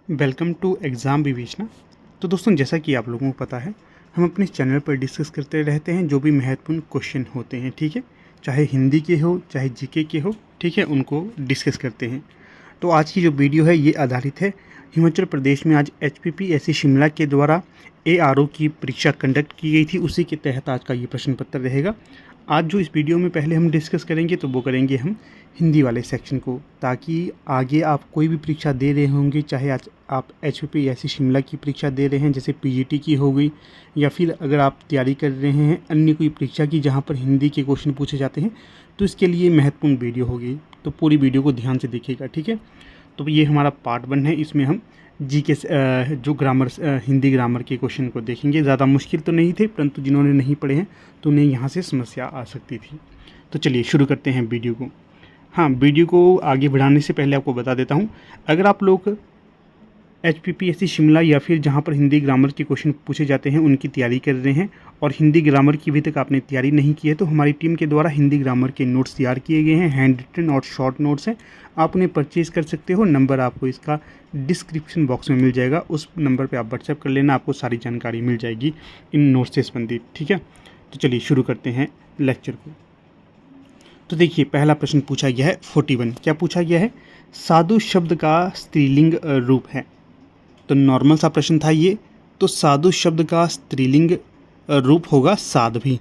Welcome to exam विवेचना। तो दोस्तों, जैसा कि आप लोगों को पता है, हम अपने चैनल पर डिस्कस करते रहते हैं जो भी महत्वपूर्ण क्वेश्चन होते हैं, ठीक है, चाहे हिंदी के हो चाहे जीके के हो, ठीक है, उनको डिस्कस करते हैं। तो आज की जो वीडियो है ये आधारित है हिमाचल प्रदेश में आज HPPSC शिमला के द्वारा ARO की परीक्षा कंडक्ट की गई थी, उसी के तहत आज का ये प्रश्न पत्र रहेगा। आज जो इस वीडियो में पहले हम डिस्कस करेंगे तो वो करेंगे हम हिंदी वाले सेक्शन को, ताकि आगे आप कोई भी परीक्षा दे रहे होंगे, चाहे आज आप HPPSC शिमला की परीक्षा दे रहे हैं जैसे PGT की हो गई, या फिर अगर आप तैयारी कर रहे हैं अन्य कोई परीक्षा की जहाँ पर हिंदी के क्वेश्चन पूछे जाते हैं, तो इसके लिए महत्वपूर्ण वीडियो होगी। तो पूरी वीडियो को ध्यान से देखिएगा, ठीक है। तो ये हमारा पार्ट 1 है, इसमें हम जीके जो ग्रामर हिंदी ग्रामर के क्वेश्चन को देखेंगे। ज़्यादा मुश्किल तो नहीं थे, परंतु जिन्होंने नहीं पढ़े हैं तो उन्हें यहाँ से समस्या आ सकती थी। तो चलिए शुरू करते हैं वीडियो को। हाँ, वीडियो को आगे बढ़ाने से पहले आपको बता देता हूँ, अगर आप लोग HPPSC शिमला या फिर जहाँ पर हिंदी ग्रामर के क्वेश्चन पूछे जाते हैं उनकी तैयारी कर रहे हैं और हिंदी ग्रामर की अभी तक आपने तैयारी नहीं की है, तो हमारी टीम के द्वारा हिंदी ग्रामर के नोट्स तैयार किए गए हैं। हैंड रिटन और शॉर्ट नोट्स हैं, आप उन्हें परचेज़ कर सकते हो। नंबर आपको इसका डिस्क्रिप्शन बॉक्स में मिल जाएगा, उस नंबर पर आप व्हाट्सएप कर लेना, आपको सारी जानकारी मिल जाएगी इन नोट्स से संबंधित, ठीक है। तो चलिए शुरू करते हैं लेक्चर को। तो देखिए, पहला प्रश्न पूछा गया है 41। क्या पूछा गया है? साधु शब्द का स्त्रीलिंग रूप है। तो नॉर्मल सा प्रश्न था ये। तो साधु शब्द का स्त्रीलिंग रूप होगा साध्वी।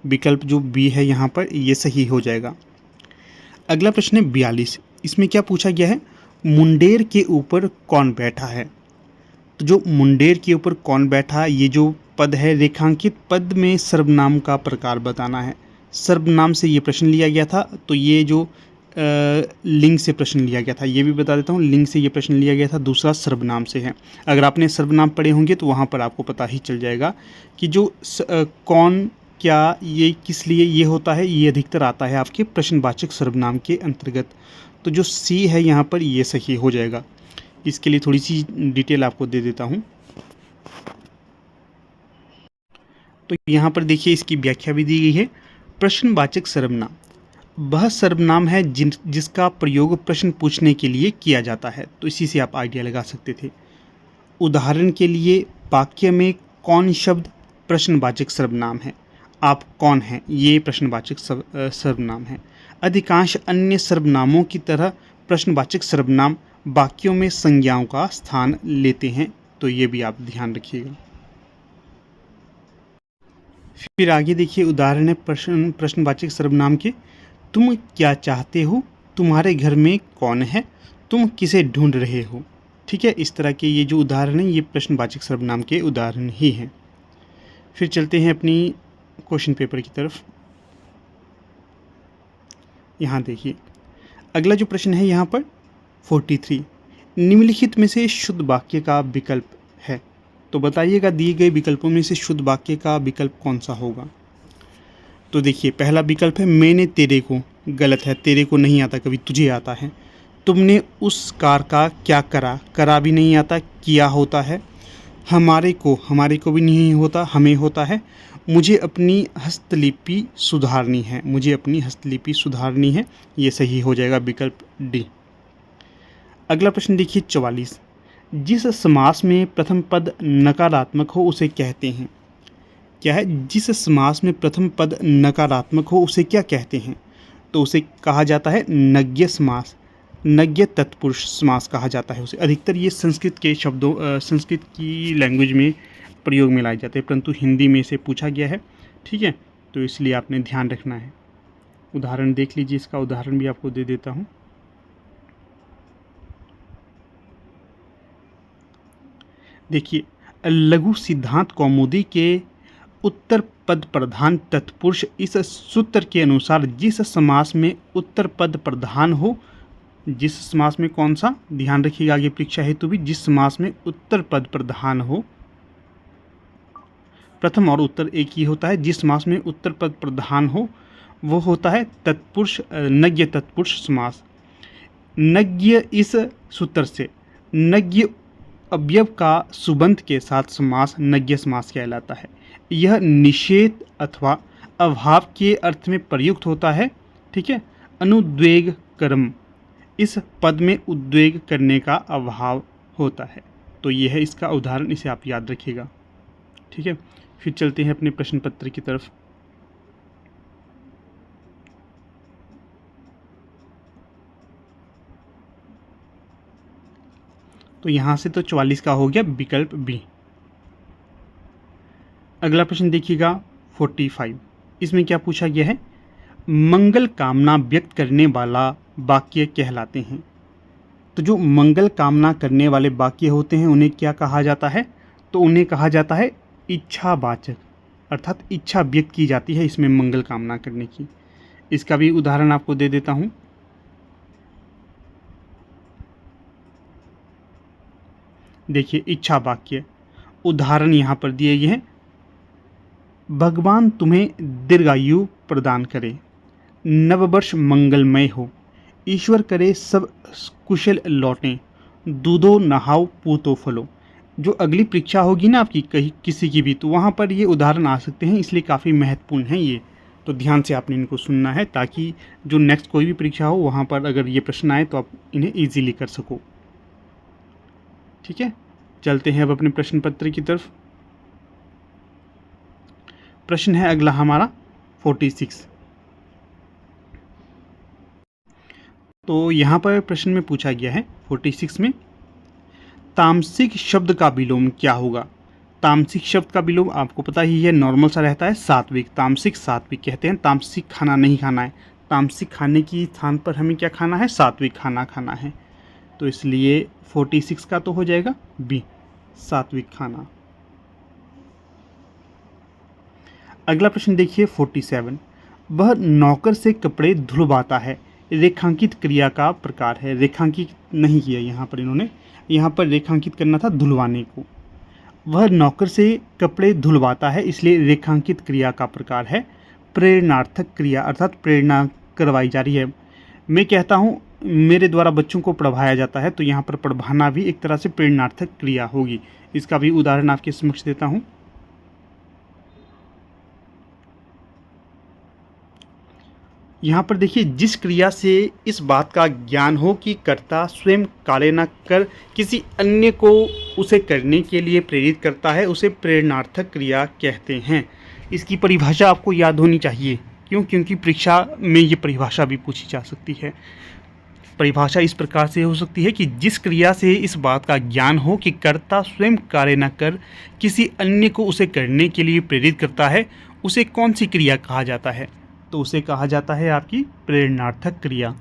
विकल्प जो बी है यहाँ पर ये सही हो जाएगा। अगला प्रश्न है 42। इसमें क्या पूछा गया है? मुंडेर के ऊपर कौन बैठा है। तो जो मुंडेर के ऊपर कौन बैठा है, ये जो पद है रेखांकित पद में सर्वनाम का प्रकार बताना है। सर्वनाम से ये प्रश्न लिया गया था, तो ये जो लिंग से प्रश्न लिया गया था, ये भी बता देता हूँ, लिंग से ये प्रश्न लिया गया था। दूसरा सर्वनाम से है। अगर आपने सर्वनाम पढ़े होंगे तो वहाँ पर आपको पता ही चल जाएगा कि जो कौन, क्या, ये किस लिए ये होता है, ये अधिकतर आता है आपके प्रश्नवाचक सर्वनाम के अंतर्गत। तो जो सी है यहाँ पर ये सही हो जाएगा। इसके लिए थोड़ी सी डिटेल आपको दे देता हूँ। तो यहाँ पर देखिए, इसकी व्याख्या भी दी गई है। प्रश्नवाचक सर्वनाम वह सर्वनाम है जिसका प्रयोग प्रश्न पूछने के लिए किया जाता है। तो इसी से आप आइडिया लगा सकते थे। उदाहरण के लिए, वाक्य में कौन शब्द प्रश्नवाचक सर्वनाम है। आप कौन हैं, ये प्रश्नवाचक सर्वनाम है। अधिकांश अन्य सर्वनामों की तरह प्रश्नवाचक सर्वनाम वाक्यों में संज्ञाओं का स्थान लेते हैं, तो ये भी आप ध्यान रखिएगा। फिर आगे देखिए, उदाहरण है प्रश्नवाचक सर्वनाम के। तुम क्या चाहते हो, तुम्हारे घर में कौन है, तुम किसे ढूंढ रहे हो। ठीक है, इस तरह के ये जो उदाहरण हैं ये प्रश्नवाचक सर्वनाम के उदाहरण ही हैं। फिर चलते हैं अपनी क्वेश्चन पेपर की तरफ। यहाँ देखिए, अगला जो प्रश्न है यहाँ पर 43। निम्नलिखित में से शुद्ध वाक्य का विकल्प है। तो बताइएगा, दिए गए विकल्पों में से शुद्ध वाक्य का विकल्प कौन सा होगा। तो देखिए, पहला विकल्प है मैंने तेरे को। गलत है, तेरे को नहीं आता, कभी तुझे आता है। तुमने उस कार का क्या करा, करा भी नहीं आता, किया होता है। हमारे को भी नहीं होता, हमें होता है। मुझे अपनी हस्तलिपि सुधारनी है, मुझे अपनी हस्तलिपि सुधारनी है, ये सही हो जाएगा विकल्प डी। अगला प्रश्न देखिए 44। जिस समास में प्रथम पद नकारात्मक हो उसे कहते हैं। क्या है? जिस समास में प्रथम पद नकारात्मक हो उसे क्या कहते हैं। तो उसे कहा जाता है नज्ञ समास, नज्ञ तत्पुरुष समास कहा जाता है उसे। अधिकतर ये संस्कृत के शब्दों, संस्कृत की लैंग्वेज में प्रयोग में लाए जाते हैं, परंतु हिंदी में से पूछा गया है, ठीक है, तो इसलिए आपने ध्यान रखना है। उदाहरण देख लीजिए, इसका उदाहरण भी आपको दे देता हूँ। देखिए, लघु सिद्धांत कौमुदी के उत्तर पद प्रधान तत्पुरुष इस सूत्र के अनुसार जिस समास में उत्तर पद प्रधान हो, जिस समास में कौन सा, ध्यान रखिएगा आगे परीक्षा हेतु भी, जिस समास में उत्तर पद प्रधान हो, प्रथम और उत्तर एक ही होता है, जिस समास में उत्तर पद प्रधान हो वो होता है तत्पुरुष, नज्ञ तत्पुरुष समास। नज्ञ इस सूत्र से नज्ञ अवयव का सुबंत के साथ समास नज्ञ समास कहलाता है। यह निषेध अथवा अभाव के अर्थ में प्रयुक्त होता है, ठीक है। अनुद्वेग कर्म, इस पद में उद्वेग करने का अभाव होता है। तो ये है इसका उदाहरण, इसे आप याद रखिएगा। ठीक है, फिर चलते हैं अपने प्रश्न पत्र की तरफ। तो यहाँ से तो 44 का हो गया विकल्प बी। अगला प्रश्न देखिएगा 45। इसमें क्या पूछा गया है? मंगल कामना व्यक्त करने वाला वाक्य कहलाते हैं। तो जो मंगल कामना करने वाले वाक्य होते हैं उन्हें क्या कहा जाता है? तो उन्हें कहा जाता है इच्छावाचक, अर्थात इच्छा व्यक्त की जाती है इसमें मंगल कामना करने की। इसका भी उदाहरण आपको दे देता हूँ। देखिए, इच्छा वाक्य उदाहरण यहाँ पर दिए गए हैं। भगवान तुम्हें दीर्घायु प्रदान करे, नववर्ष मंगलमय हो, ईश्वर करे सब कुशल लौटें, दूधो नहाओ पूतो फलो। जो अगली परीक्षा होगी ना आपकी कहीं किसी की भी, तो वहाँ पर ये उदाहरण आ सकते हैं, इसलिए काफ़ी महत्वपूर्ण है ये। तो ध्यान से आपने इनको सुनना है ताकि जो नेक्स्ट कोई भी परीक्षा हो वहाँ पर अगर ये प्रश्न आए तो आप इन्हें ईजीली कर सको। ठीक है, चलते हैं अब अपने प्रश्न पत्र की तरफ। प्रश्न है अगला हमारा 46। तो यहाँ पर प्रश्न में पूछा गया है 46 में, तामसिक शब्द का विलोम क्या होगा? तामसिक शब्द का विलोम आपको पता ही है, नॉर्मल सा रहता है सात्विक। तामसिक सात्विक कहते हैं, तामसिक खाना नहीं खाना है। तामसिक खाने की स्थान पर हमें क्या खाना है? सात्विक खाना खाना है। तो इसलिए 46 का तो हो जाएगा बी, सात्विक खाना। अगला प्रश्न देखिए 47। वह नौकर से कपड़े धुलवाता है, रेखांकित क्रिया का प्रकार है। रेखांकित नहीं किया यहाँ पर इन्होंने, यहाँ पर रेखांकित करना था धुलवाने को। वह नौकर से कपड़े धुलवाता है, इसलिए रेखांकित क्रिया का प्रकार है प्रेरणार्थक क्रिया, अर्थात प्रेरणा करवाई जा रही है। मैं कहता हूँ मेरे द्वारा बच्चों को पढ़वाया जाता है, तो यहाँ पर पढ़वाना भी एक तरह से प्रेरणार्थक क्रिया होगी। इसका भी उदाहरण आपके समक्ष देता हूँ। यहाँ पर देखिए, जिस क्रिया से इस बात का ज्ञान हो कि कर्ता स्वयं कार्य न कर किसी अन्य को उसे करने के लिए प्रेरित करता है, उसे प्रेरणार्थक क्रिया कहते हैं। इसकी परिभाषा आपको याद होनी चाहिए। क्यों? क्योंकि परीक्षा में ये परिभाषा भी पूछी जा सकती है। परिभाषा इस प्रकार से हो सकती है कि जिस क्रिया से इस बात का ज्ञान हो कि कर्ता स्वयं कार्य न कर किसी अन्य को उसे करने के लिए प्रेरित करता है, उसे कौन सी क्रिया कहा जाता है? तो उसे कहा जाता है आपकी प्रेरणार्थक क्रिया।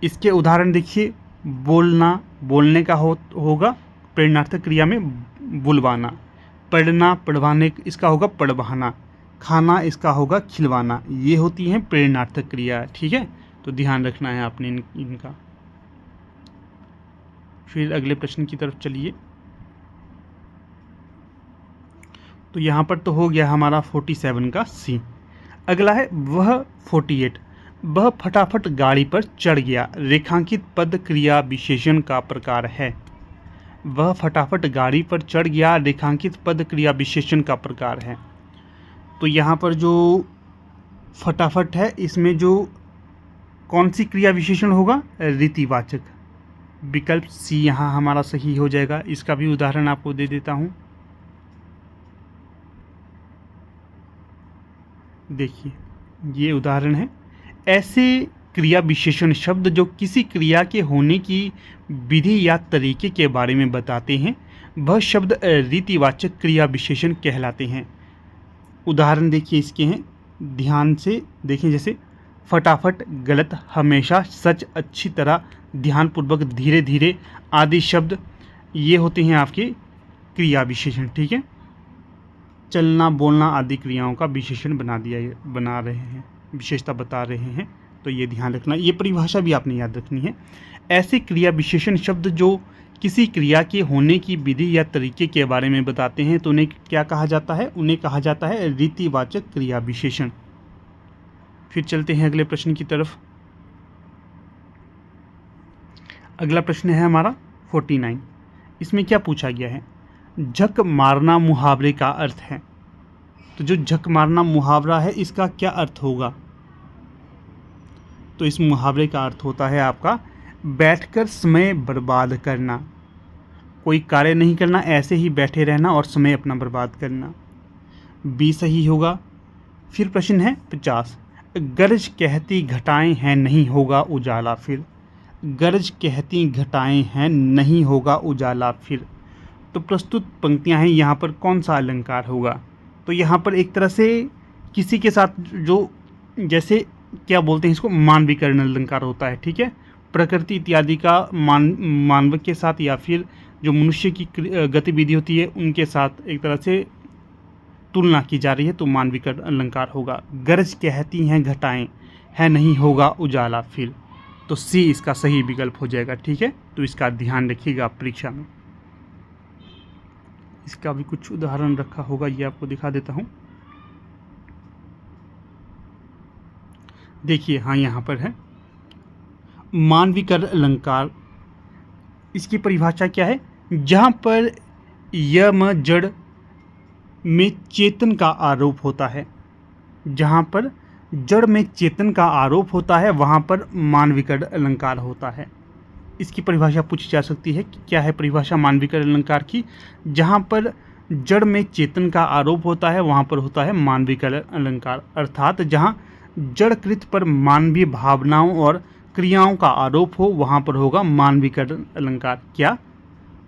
इसके उदाहरण देखिए, बोलना, बोलने का होगा प्रेरणार्थक क्रिया में बुलवाना। पढ़ना, पढ़वाने इसका होगा पढ़वाना। खाना इसका होगा खिलवाना। ये होती हैं प्रेरणार्थक क्रिया। ठीक है, तो ध्यान रखना है आपने इनका। फिर अगले प्रश्न की तरफ चलिए। तो यहाँ पर तो हो गया हमारा 47 का सी। अगला है वह 48। वह फटाफट गाड़ी पर चढ़ गया, रेखांकित पद क्रिया विशेषण का प्रकार है। वह फटाफट गाड़ी पर चढ़ गया, रेखांकित पद क्रिया विशेषण का प्रकार है। तो यहाँ पर जो फटाफट है, इसमें जो कौन सी क्रिया विशेषण होगा? रीतिवाचक। विकल्प सी यहाँ हमारा सही हो जाएगा। इसका भी उदाहरण आपको दे देता हूँ। देखिए, ये उदाहरण है। ऐसे क्रिया विशेषण शब्द जो किसी क्रिया के होने की विधि या तरीके के बारे में बताते हैं, वह शब्द रीतिवाचक क्रिया विशेषण कहलाते हैं। उदाहरण देखिए इसके हैं, ध्यान से देखें। जैसे फटाफट, गलत, हमेशा, सच, अच्छी तरह, ध्यानपूर्वक, धीरे धीरे आदि शब्द ये होते हैं आपके क्रिया विशेषण। ठीक है, चलना, बोलना आदि क्रियाओं का विशेषण बना रहे हैं, विशेषता बता रहे हैं। तो ये ध्यान रखना, ये परिभाषा भी आपने याद रखनी है। ऐसे क्रिया विशेषण शब्द जो किसी क्रिया के होने की विधि या तरीके के बारे में बताते हैं, तो उन्हें क्या कहा जाता है? उन्हें कहा जाता है रीतिवाचक क्रिया विशेषण। फिर चलते हैं अगले प्रश्न की तरफ। अगला प्रश्न है हमारा 49। इसमें क्या पूछा गया है? झक मारना मुहावरे का अर्थ है। तो जो झक मारना मुहावरा है, इसका क्या अर्थ होगा? तो इस मुहावरे का अर्थ होता है आपका बैठकर समय बर्बाद करना। कोई कार्य नहीं करना, ऐसे ही बैठे रहना और समय अपना बर्बाद करना। बी सही होगा। फिर प्रश्न है 50, गरज कहती घटाएं हैं नहीं होगा उजाला फिर। गरज कहती घटाएं हैं नहीं होगा उजाला फिर। तो प्रस्तुत पंक्तियां हैं, यहाँ पर कौन सा अलंकार होगा? तो यहाँ पर एक तरह से किसी के साथ जो जैसे क्या बोलते हैं इसको, मानवीकरण अलंकार होता है, ठीक है। प्रकृति इत्यादि का मानव के साथ या फिर जो मनुष्य की गतिविधि होती है उनके साथ एक तरह से तुलना की जा रही है, तो मानवीकरण अलंकार होगा। गरज कहती हैं घटाएं है नहीं होगा उजाला फिर। तो सी इसका सही विकल्प हो जाएगा, ठीक है। तो इसका ध्यान रखिएगा परीक्षा में। इसका भी कुछ उदाहरण रखा होगा, ये आपको दिखा देता हूं। देखिए, हाँ यहाँ पर है मानवीकरण अलंकार। इसकी परिभाषा क्या है? जहाँ पर यम जड़ में चेतन का आरोप होता है, जहाँ पर जड़ में चेतन का आरोप होता है वहाँ पर मानवीकरण अलंकार होता है। इसकी परिभाषा पूछी जा सकती है कि क्या है परिभाषा मानवीकरण अलंकार की? जहाँ पर जड़ में चेतन का आरोप होता है वहाँ पर होता है मानवीकरण अलंकार। अर्थात जहाँ जड़कृत पर मानवीय भावनाओं और क्रियाओं का आरोप हो वहाँ पर होगा मानवीकरण अलंकार। क्या?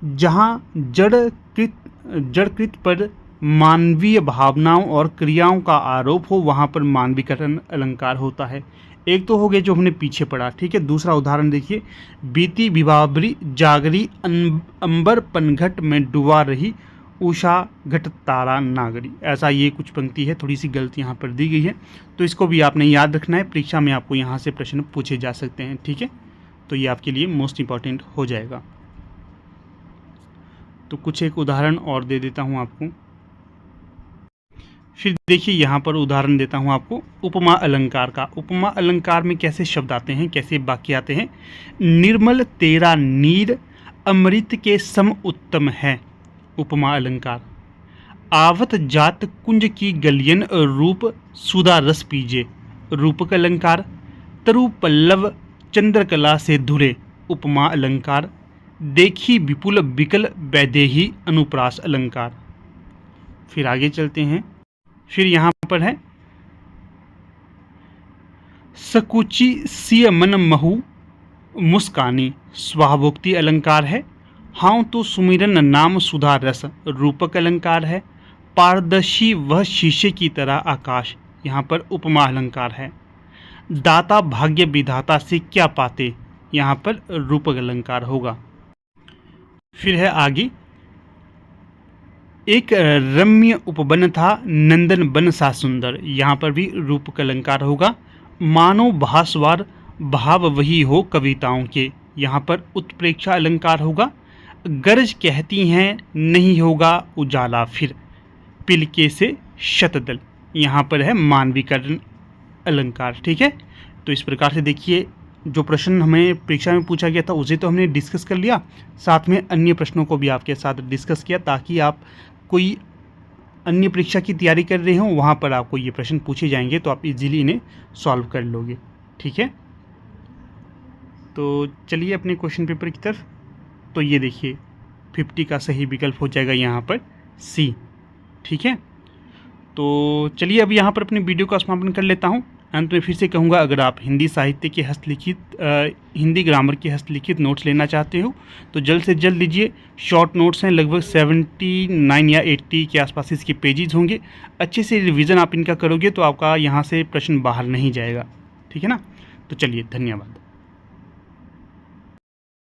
जहाँ जड़कृत पर मानवीय भावनाओं और क्रियाओं का आरोप हो वहाँ पर मानवीकरण अलंकार होता है। एक तो हो गया जो हमने पीछे पढ़ा, ठीक है। दूसरा उदाहरण देखिए, बीती विभावरी जागरी अंबर पनघट में डुबा रही उषा घट तारा नागरी। ऐसा ये कुछ पंक्ति है, थोड़ी सी गलती यहाँ पर दी गई है, तो इसको भी आपने याद रखना है। परीक्षा में आपको यहाँ से प्रश्न पूछे जा सकते हैं, ठीक है। तो ये आपके लिए मोस्ट इंपॉर्टेंट हो जाएगा। तो कुछ एक उदाहरण और दे देता हूँ आपको। फिर देखिए यहाँ पर उदाहरण देता हूँ आपको उपमा अलंकार का। उपमा अलंकार में कैसे शब्द आते हैं, कैसे वाक्य आते हैं? निर्मल तेरा नीर अमृत के सम उत्तम है, उपमा अलंकार। आवत जात कुंज की गलियन रूप सुधा रस पीजे, रूपक अलंकार। तरु पल्लव चंद्रकला से धुरे, उपमा अलंकार। देखी विपुल विकल वैदेही अनुप्रास अलंकार। फिर आगे चलते हैं। फिर यहाँ पर है सकुची सिय मन महु मुस्कानी, स्वाभोक्ति अलंकार है। हाँ तो सुमिरन नाम सुधा रस, रूपक अलंकार है। पारदर्शी वह शीशे की तरह आकाश, यहाँ पर उपमा अलंकार है। दाता भाग्य विधाता से क्या पाते, यहाँ पर रूपक अलंकार होगा। फिर है आगे, एक रम्य उपवन था नंदन बन सा सुंदर, यहाँ पर भी रूपक अलंकार होगा। मानो भास्वार भाव वही हो कविताओं के, यहाँ पर उत्प्रेक्षा अलंकार होगा। गरज कहती हैं नहीं होगा उजाला फिर, पिलके से शतदल, यहाँ पर है मानवीकरण अलंकार, ठीक है। तो इस प्रकार से देखिए, जो प्रश्न हमें परीक्षा में पूछा गया था उसे तो हमने डिस्कस कर लिया, साथ में अन्य प्रश्नों को भी आपके साथ डिस्कस किया, ताकि आप कोई अन्य परीक्षा की तैयारी कर रहे हो वहाँ पर आपको ये प्रश्न पूछे जाएंगे तो आप इजीली इन्हें सॉल्व कर लोगे, ठीक है। तो चलिए अपने क्वेश्चन पेपर की तरफ। तो ये देखिए 50 का सही विकल्प हो जाएगा यहाँ पर सी, ठीक है। तो चलिए अब यहाँ पर अपने वीडियो का समापन कर लेता हूँ। अंत में फिर से कहूँगा, अगर आप हिंदी साहित्य के हस्तलिखित हिंदी ग्रामर के हस्तलिखित नोट्स लेना चाहते हो तो जल्द से जल्द लीजिए। शॉर्ट नोट्स हैं, लगभग 79 या 80 के आसपास इसके पेजेस होंगे। अच्छे से रिवीजन आप इनका करोगे तो आपका यहाँ से प्रश्न बाहर नहीं जाएगा, ठीक है ना। तो चलिए, धन्यवाद।